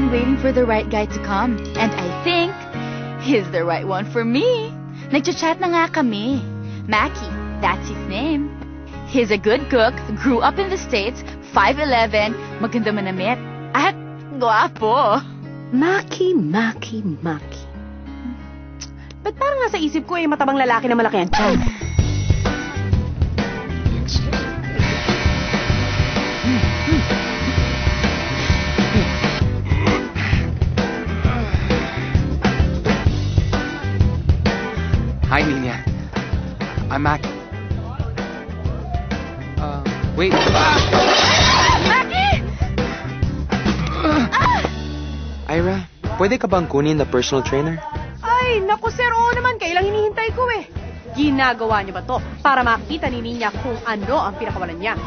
been waiting for the right guy to come. And I think he's the right one for me. Nagchat-chat na nga kami. Mackie, that's his name. He's a good cook, grew up in the States, 5'11", maganda manamit, at guwapo. Mackie. Ba't parang nasa isip ko matabang lalaki na malaki ang tiyan? Hi, Nina. I'm Mackie. Wait. Mackie! Ira, pwede ka bang kunin the personal trainer? Ay, naku sir, oo naman. Kailang hinihintay ko Ginagawa niyo ba to para makita ni Nina kung ano ang pinakawalan niya?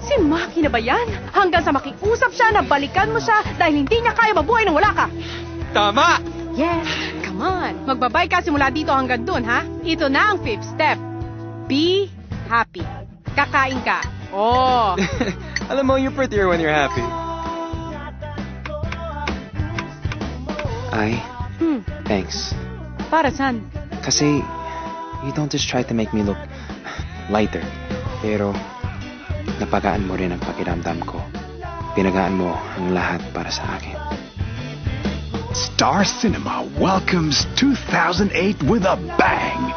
Si Mackie na ba yan? Hanggang sa makiusap siya na balikan mo siya dahil hindi niya kaya mabuhay nang wala ka. Tama! Yes, come on. Magbabay ka simula dito hanggang dun, ha? Ito na ang 5th step. Be happy. Kakain ka. Oh. Alam mo, you're prettier when you're happy. Thanks. Para saan? Kasi, you don't just try to make me look lighter. Pero, napagaan mo rin ang pakiramdam ko. Pinagaan mo ang lahat para sa akin. Star Cinema welcomes 2008 with a bang.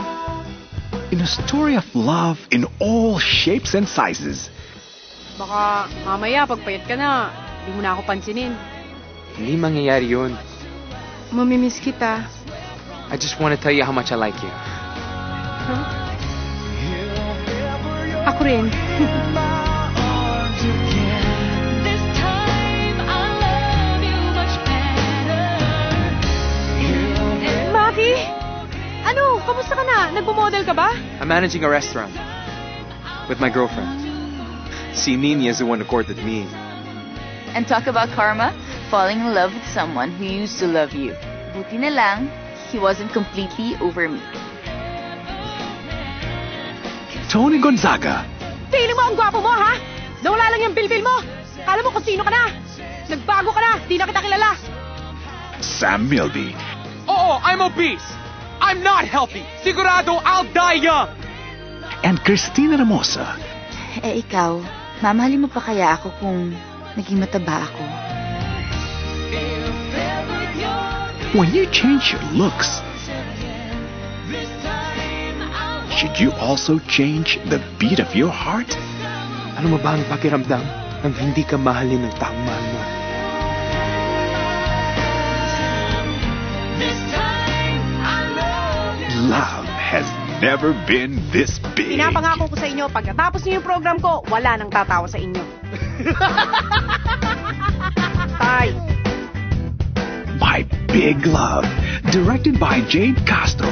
In a story of love in all shapes and sizes. Baka mamaya pagpayat ka na, hindi mo na ako pansinin. Hindi mangyayari yun. Mamimiss kita. I just want to tell you how much I like you. Huh? Ako rin. Mackie? Ano? Kamusta ka na? Nagpo-model ka ba? I'm managing a restaurant with my girlfriend. Si Nini is the one who courted me. And talk about karma, falling in love with someone who used to love you. Buti na lang, he wasn't completely over me. Tony Gonzaga. Feeling mo ang gwapo mo, ha? Nawala lang yung bilbil mo. Kala mo kung sino ka na. Nagbago ka na, di na kita kilala. Sam Milby. Oh, I'm obese. I'm not healthy. Sigurado I'll die young. And Christina Ramosa. Ikaw, mamahalin mo pa kaya ako kung naging mataba ako? When you change your looks, should you also change the beat of your heart? Ano mo ba ang pakiramdam nang hindi ka mahalin ng taong mahal mo? Love has never been this big. Pinapangako ko sa inyo, pagkatapos niyo yung program ko, wala nang tatawa sa inyo. Tay. My Big Love, directed by Jade Castro.